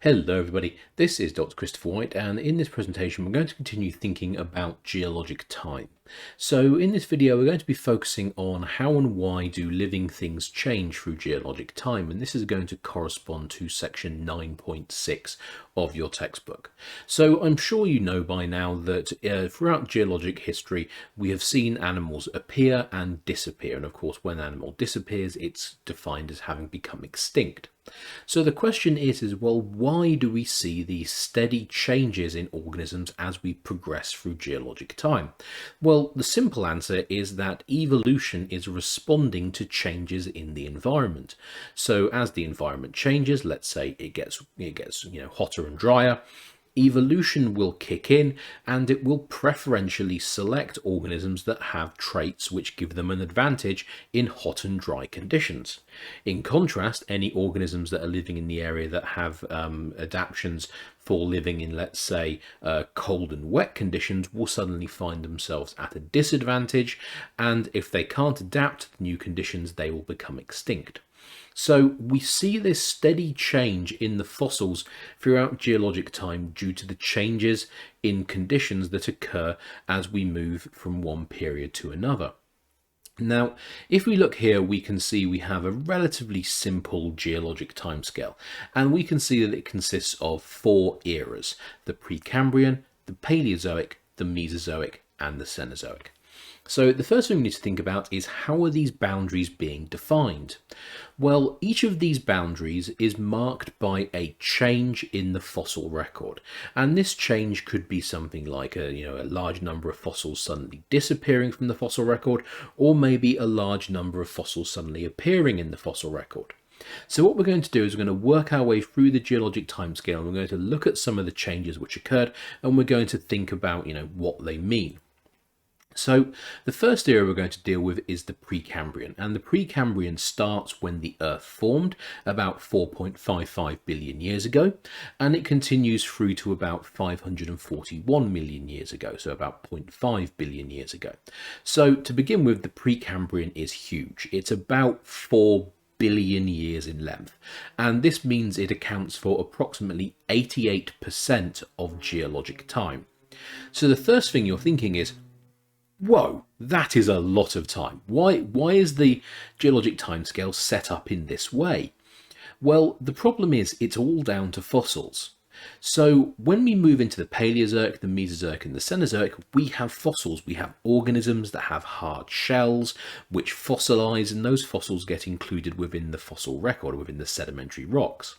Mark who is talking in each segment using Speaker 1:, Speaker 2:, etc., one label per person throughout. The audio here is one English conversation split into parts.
Speaker 1: Hello everybody, this is Dr. Christopher White, and in this presentation we're going to continue thinking about geologic time. So in this video we're going to be focusing on how and why do living things change through geologic time, and this is going to correspond to section 9.6 of your textbook. So I'm sure you know by now that throughout geologic history we have seen animals appear and disappear, and of course when an animal disappears it's defined as having become extinct. So the question is, well, why do we see these steady changes in organisms as we progress through geologic time? Well, the simple answer is that evolution is responding to changes in the environment. So as the environment changes, let's say it gets hotter and drier, evolution will kick in and it will preferentially select organisms that have traits which give them an advantage in hot and dry conditions. In contrast, any organisms that are living in the area that have adaptations for living in, let's say, cold and wet conditions will suddenly find themselves at a disadvantage, and if they can't adapt to the new conditions, they will become extinct. So we see this steady change in the fossils throughout geologic time due to the changes in conditions that occur as we move from one period to another. Now, if we look here, we can see we have a relatively simple geologic timescale, and we can see that it consists of four eras: the Precambrian, the Paleozoic, the Mesozoic, and the Cenozoic. So the first thing we need to think about is, how are these boundaries being defined? Well, each of these boundaries is marked by a change in the fossil record, and this change could be something like a large number of fossils suddenly disappearing from the fossil record, or maybe a large number of fossils suddenly appearing in the fossil record. So what we're going to do is we're going to work our way through the geologic timescale, and we're going to look at some of the changes which occurred, and we're going to think about what they mean. So the first era we're going to deal with is the Precambrian, and the Precambrian starts when the Earth formed about 4.55 billion years ago, and it continues through to about 541 million years ago, so about 0.5 billion years ago. So to begin with, the Precambrian is huge. It's about 4 billion years in length, and this means it accounts for approximately 88% of geologic time. So the first thing you're thinking is, whoa, that is a lot of time. Why is the geologic timescale set up in this way? Well, the problem is it's all down to fossils. So when we move into the Paleozoic, the Mesozoic and the Cenozoic, we have fossils. We have organisms that have hard shells which fossilize, and those fossils get included within the fossil record, within the sedimentary rocks.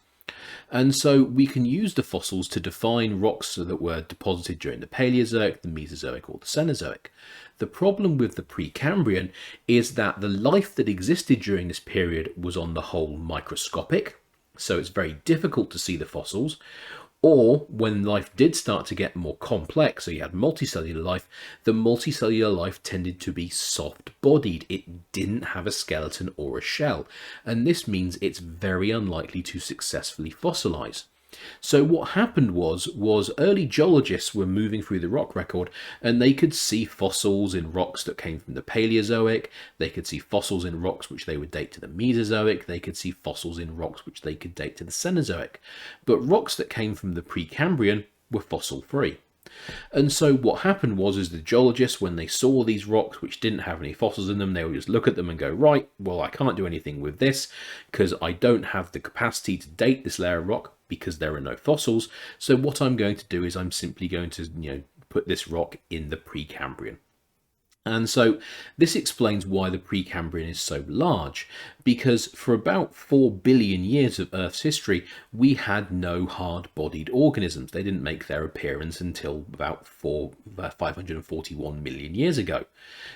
Speaker 1: And so we can use the fossils to define rocks that were deposited during the Paleozoic, the Mesozoic or the Cenozoic. The problem with the Precambrian is that the life that existed during this period was on the whole microscopic, so it's very difficult to see the fossils. Or when life did start to get more complex, so you had multicellular life, the multicellular life tended to be soft-bodied. It didn't have a skeleton or a shell, and this means it's very unlikely to successfully fossilize. So what happened was early geologists were moving through the rock record, and they could see fossils in rocks that came from the Paleozoic, they could see fossils in rocks which they would date to the Mesozoic, they could see fossils in rocks which they could date to the Cenozoic. But rocks that came from the Precambrian were fossil free. And so what happened was the geologists, when they saw these rocks which didn't have any fossils in them, they would just look at them and go, right, well, I can't do anything with this because I don't have the capacity to date this layer of rock because there are no fossils. So what I'm going to do is I'm simply going to put this rock in the Precambrian. And so this explains why the Precambrian is so large, because for about 4 billion years of Earth's history, we had no hard-bodied organisms. They didn't make their appearance until about 541 million years ago.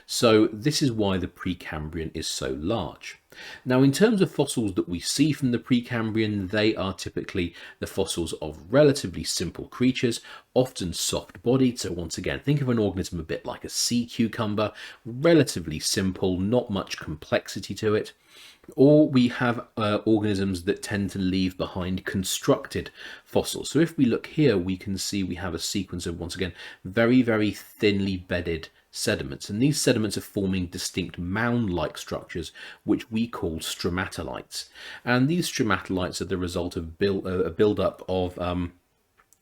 Speaker 1: So this is why the Precambrian is so large. Now, in terms of fossils that we see from the Precambrian, they are typically the fossils of relatively simple creatures, often soft-bodied. So once again, think of an organism a bit like a sea cucumber, relatively simple, not much complexity to it. Or we have organisms that tend to leave behind constructed fossils. So if we look here, we can see we have a sequence of, once again, very, very thinly bedded sediments, and these sediments are forming distinct mound-like structures which we call stromatolites. And these stromatolites are the result of a build-up of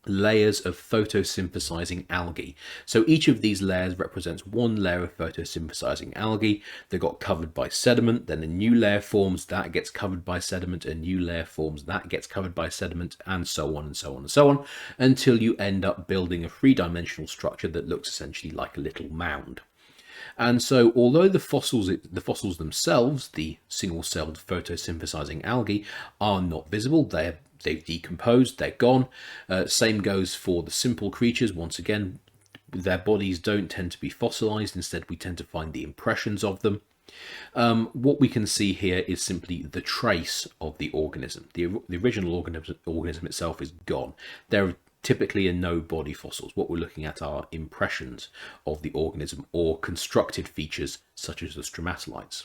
Speaker 1: layers of photosynthesizing algae. So each of these layers represents one layer of photosynthesizing algae that got covered by sediment, then a new layer forms, that gets covered by sediment, a new layer forms, that gets covered by sediment, and so on and so on and so on, until you end up building a three-dimensional structure that looks essentially like a little mound. And so although the fossils themselves, the single-celled photosynthesizing algae, are not visible, they've decomposed, they're gone. Same goes for the simple creatures. Once again, their bodies don't tend to be fossilized. Instead, we tend to find the impressions of them. What we can see here is simply the trace of the organism. The original organism itself is gone. There typically are no body fossils. What we're looking at are impressions of the organism or constructed features such as the stromatolites.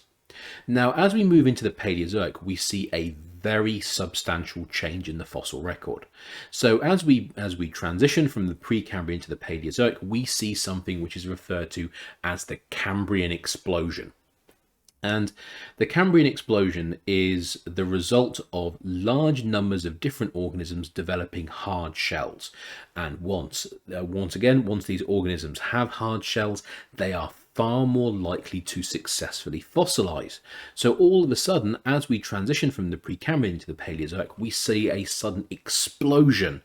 Speaker 1: Now, as we move into the Paleozoic, we see a very substantial change in the fossil record. So as we transition from the Precambrian to the Paleozoic, we see something which is referred to as the Cambrian Explosion. And the Cambrian Explosion is the result of large numbers of different organisms developing hard shells. And once these organisms have hard shells, they are far more likely to successfully fossilize. So all of a sudden, as we transition from the Precambrian to the Paleozoic, we see a sudden explosion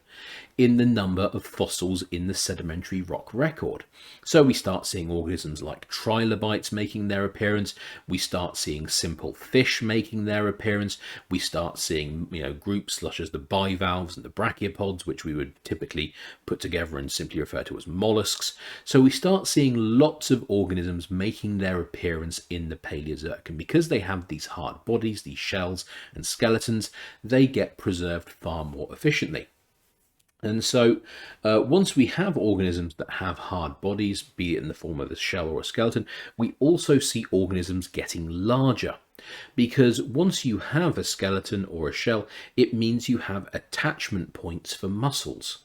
Speaker 1: in the number of fossils in the sedimentary rock record. So we start seeing organisms like trilobites making their appearance. We start seeing simple fish making their appearance. We start seeing, groups such as the bivalves and the brachiopods, which we would typically put together and simply refer to as mollusks. So we start seeing lots of organisms making their appearance in the Paleozoic. And because they have these hard bodies, these shells and skeletons, they get preserved far more efficiently. And so once we have organisms that have hard bodies, be it in the form of a shell or a skeleton, we also see organisms getting larger. Because once you have a skeleton or a shell, it means you have attachment points for muscles.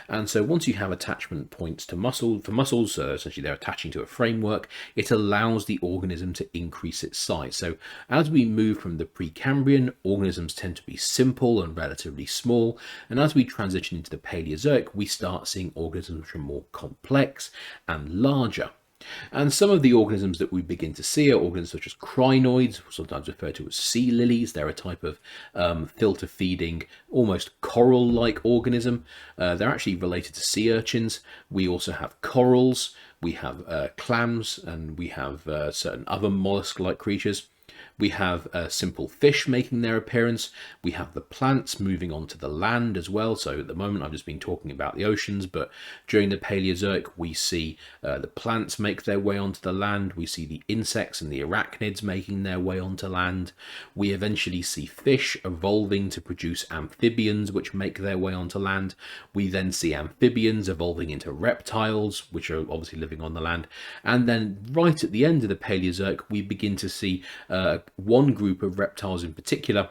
Speaker 1: And so once you have attachment points to muscles, essentially they're attaching to a framework, it allows the organism to increase its size. So as we move from the Precambrian, organisms tend to be simple and relatively small. And as we transition into the Paleozoic, we start seeing organisms which are more complex and larger. And some of the organisms that we begin to see are organisms such as crinoids, sometimes referred to as sea lilies. They're a type of filter-feeding, almost coral-like organism. They're actually related to sea urchins. We also have corals, we have clams, and we have certain other mollusk-like creatures. We have simple fish making their appearance. We have the plants moving on to the land as well. So at the moment I've just been talking about the oceans, but during the Paleozoic we see the plants make their way onto the land. We see the insects and the arachnids making their way onto land. We eventually see fish evolving to produce amphibians which make their way onto land. We then see amphibians evolving into reptiles which are obviously living on the land. And then right at the end of the Paleozoic we begin to see one group of reptiles in particular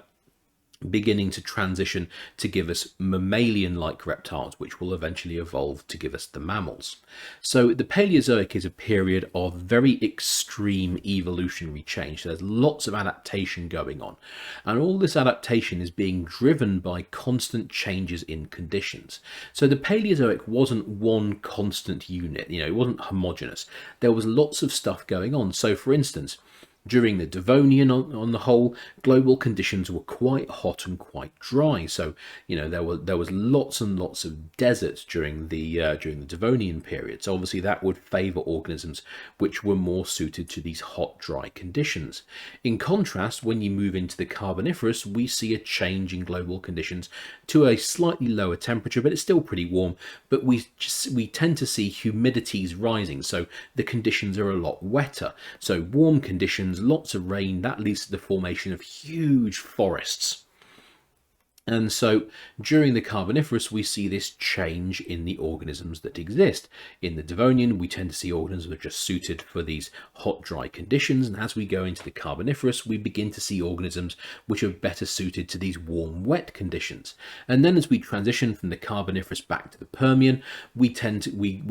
Speaker 1: beginning to transition to give us mammalian-like reptiles, which will eventually evolve to give us the mammals. So the Paleozoic is a period of very extreme evolutionary change. So there's lots of adaptation going on. And all this adaptation is being driven by constant changes in conditions. So the Paleozoic wasn't one constant unit, it wasn't homogeneous. There was lots of stuff going on. So for instance, during the Devonian, on the whole, global conditions were quite hot and quite dry. So, there was lots and lots of deserts during the Devonian period. So obviously that would favour organisms which were more suited to these hot, dry conditions. In contrast, when you move into the Carboniferous, we see a change in global conditions to a slightly lower temperature, but it's still pretty warm. But we tend to see humidities rising, so the conditions are a lot wetter. So warm conditions, lots of rain, that leads to the formation of huge forests. And so during the Carboniferous, we see this change in the organisms that exist. In the Devonian, we tend to see organisms that are just suited for these hot, dry conditions. And as we go into the Carboniferous, we begin to see organisms which are better suited to these warm, wet conditions. And then as we transition from the Carboniferous back to the Permian, we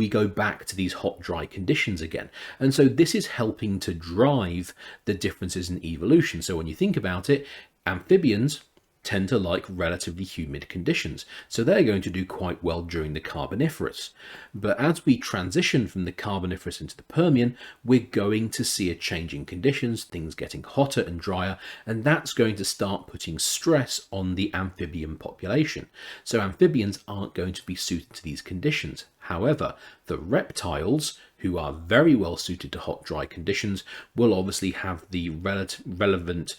Speaker 1: go back to these hot, dry conditions again. And so this is helping to drive the differences in evolution. So when you think about it, amphibians tend to like relatively humid conditions, so they're going to do quite well during the Carboniferous. But as we transition from the Carboniferous into the Permian, we're going to see a change in conditions, things getting hotter and drier, and that's going to start putting stress on the amphibian population. So amphibians aren't going to be suited to these conditions. However, the reptiles, who are very well suited to hot, dry conditions, will obviously have the relevant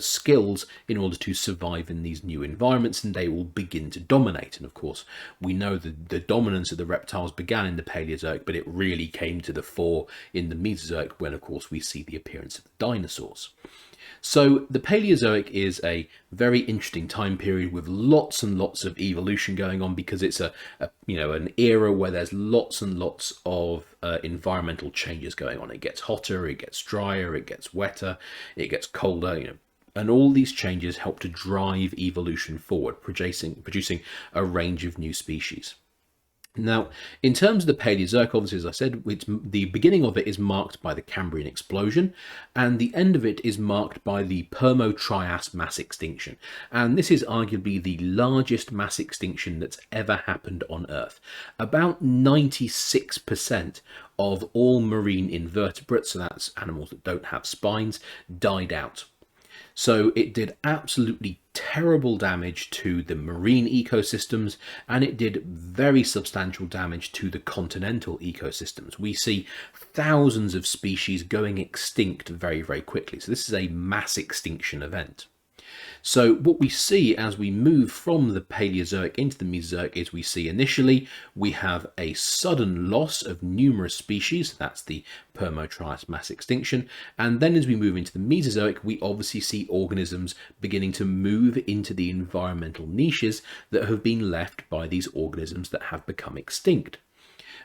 Speaker 1: skills in order to survive in these new environments, and they will begin to dominate. And of course, we know that the dominance of the reptiles began in the Paleozoic, but it really came to the fore in the Mesozoic, when of course we see the appearance of the dinosaurs. So the Paleozoic is a very interesting time period with lots and lots of evolution going on, because it's an era where there's lots and lots of environmental changes going on. It gets hotter, it gets drier, it gets wetter, it gets colder, and all these changes help to drive evolution forward, producing a range of new species. Now, in terms of the Paleozoic, obviously, as I said, the beginning of it is marked by the Cambrian Explosion, and the end of it is marked by the Permo-Trias Mass Extinction. And this is arguably the largest mass extinction that's ever happened on Earth. About 96% of all marine invertebrates, so that's animals that don't have spines, died out. So it did absolutely terrible damage to the marine ecosystems, and it did very substantial damage to the continental ecosystems. We see thousands of species going extinct very, very quickly. So this is a mass extinction event. So what we see as we move from the Paleozoic into the Mesozoic is we see initially we have a sudden loss of numerous species. That's the Permo-Trias mass extinction. And then as we move into the Mesozoic, we obviously see organisms beginning to move into the environmental niches that have been left by these organisms that have become extinct.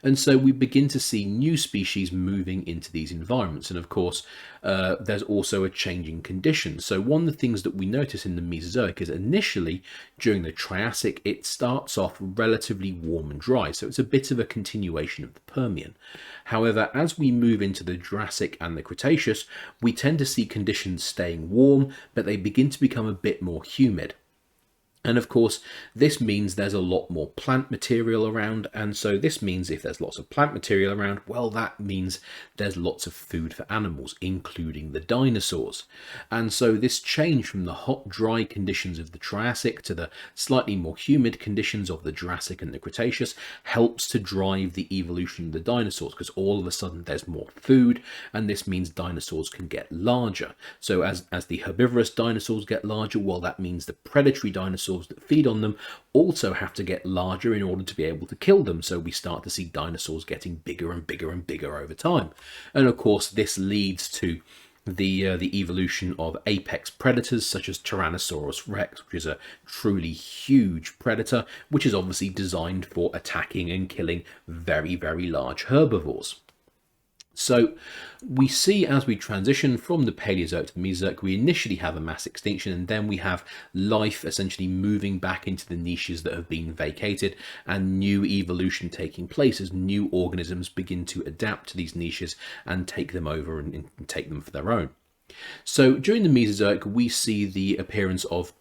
Speaker 1: And so we begin to see new species moving into these environments. And of course, there's also a changing condition. So one of the things that we notice in the Mesozoic is initially during the Triassic, it starts off relatively warm and dry. So it's a bit of a continuation of the Permian. However, as we move into the Jurassic and the Cretaceous, we tend to see conditions staying warm, but they begin to become a bit more humid. And of course, this means there's a lot more plant material around. And so this means if there's lots of plant material around, well, that means there's lots of food for animals, including the dinosaurs. And so this change from the hot, dry conditions of the Triassic to the slightly more humid conditions of the Jurassic and the Cretaceous helps to drive the evolution of the dinosaurs, because all of a sudden there's more food, and this means dinosaurs can get larger. So as the herbivorous dinosaurs get larger, well, that means the predatory dinosaurs that feed on them also have to get larger in order to be able to kill them. So we start to see dinosaurs getting bigger and bigger and bigger over time. And of course, this leads to the evolution of apex predators such as Tyrannosaurus rex, which is a truly huge predator, which is obviously designed for attacking and killing very, very large herbivores. So we see as we transition from the Paleozoic to the Mesozoic, we initially have a mass extinction, and then we have life essentially moving back into the niches that have been vacated, and new evolution taking place as new organisms begin to adapt to these niches and take them over and take them for their own. So during the Mesozoic, we see the appearance of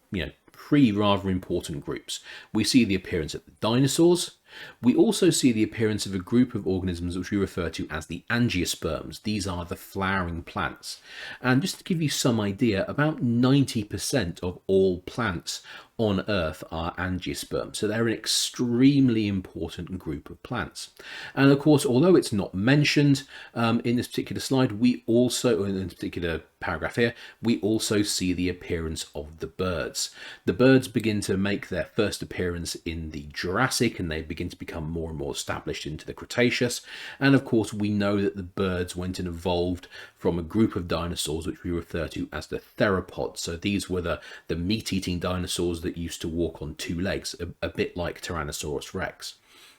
Speaker 1: three rather important groups. We see the appearance of the dinosaurs. We also see the appearance of a group of organisms which we refer to as the Angiosperms. These are the flowering plants. And just to give you some idea, about 90% of all plants on Earth are angiosperms. So they're an extremely important group of plants. And of course, although it's not mentioned in this particular slide, we also, in this particular paragraph here, we also see the appearance of the birds. The birds begin to make their first appearance in the Jurassic, and they begin begin to become more and more established into the Cretaceous. And of course, we know that the birds went and evolved from a group of dinosaurs which we refer to as the theropods. So these were the meat-eating dinosaurs that used to walk on two legs, a bit like Tyrannosaurus rex.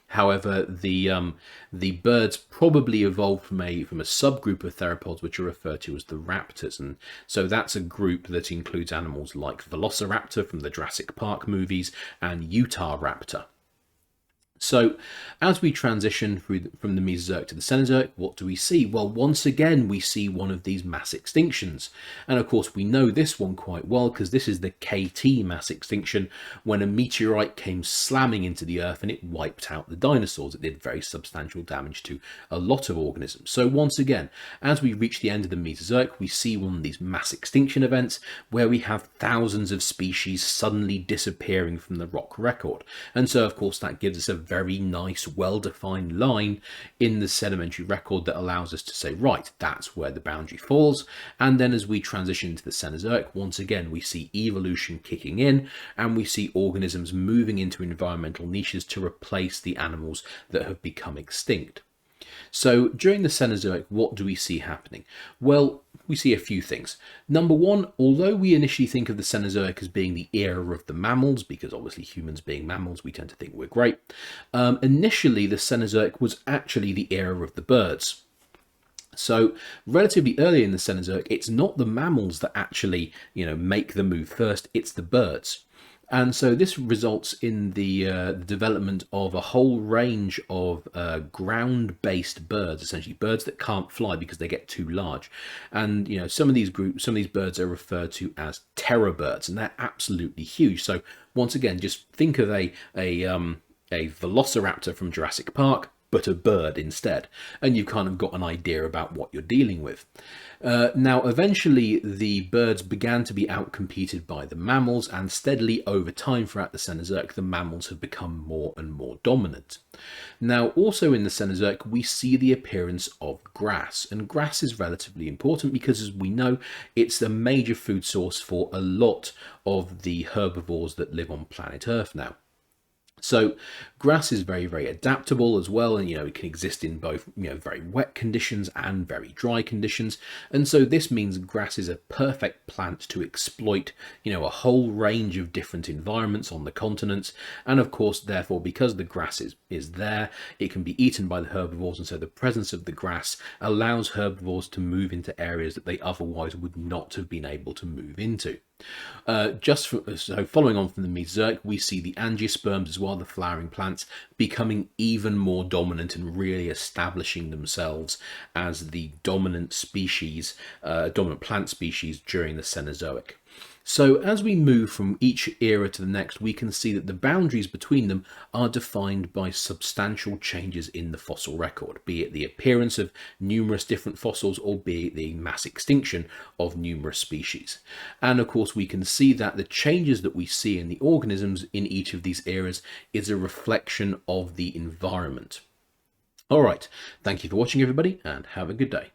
Speaker 1: However, the birds probably evolved from a subgroup of theropods which are referred to as the raptors, and so that's a group that includes animals like Velociraptor from the Jurassic Park movies and Utahraptor. So as we transition from the Mesozoic to the Cenozoic, what do we see? Well, once again, we see one of these mass extinctions. And of course, we know this one quite well because this is the KT mass extinction, when a meteorite came slamming into the Earth and it wiped out the dinosaurs. It did very substantial damage to a lot of organisms. So once again, as we reach the end of the Mesozoic, we see one of these mass extinction events where we have thousands of species suddenly disappearing from the rock record. And so, of course, that gives us a very nice, well-defined line in the sedimentary record that allows us to say, right, that's where the boundary falls. And then as we transition to the Cenozoic, once again, we see evolution kicking in, and we see organisms moving into environmental niches to replace the animals that have become extinct. So during the Cenozoic, what do we see happening? Well, we see a few things. Number one, although we initially think of the Cenozoic as being the era of the mammals, because obviously humans being mammals, we tend to think we're great, initially the Cenozoic was actually the era of the birds. So relatively early in the Cenozoic, it's not the mammals that actually, make the move first, it's the birds. And so this results in the development of a whole range of ground-based birds, essentially birds that can't fly because they get too large. And some of these birds are referred to as terror birds, and they're absolutely huge. So once again, just think of a Velociraptor from Jurassic Park, but a bird instead, and you've kind of got an idea about what you're dealing with. Now, eventually, the birds began to be outcompeted by the mammals, and steadily over time throughout the Cenozoic, the mammals have become more and more dominant. Now, also in the Cenozoic, we see the appearance of grass, and grass is relatively important because, as we know, it's a major food source for a lot of the herbivores that live on planet Earth now. So grass is very, very adaptable as well, and it can exist in both very wet conditions and very dry conditions. And so this means grass is a perfect plant to exploit a whole range of different environments on the continents. And of course, therefore, because the grass is there, it can be eaten by the herbivores, and so the presence of the grass allows herbivores to move into areas that they otherwise would not have been able to move into. So following on from the Mesozoic, we see the Angiosperms as well, the flowering plants, becoming even more dominant and really establishing themselves as the dominant species, dominant plant species during the Cenozoic. So as we move from each era to the next, we can see that the boundaries between them are defined by substantial changes in the fossil record, be it the appearance of numerous different fossils or be it the mass extinction of numerous species. And of course, we can see that the changes that we see in the organisms in each of these eras is a reflection of the environment. All right, thank you for watching, everybody, and have a good day.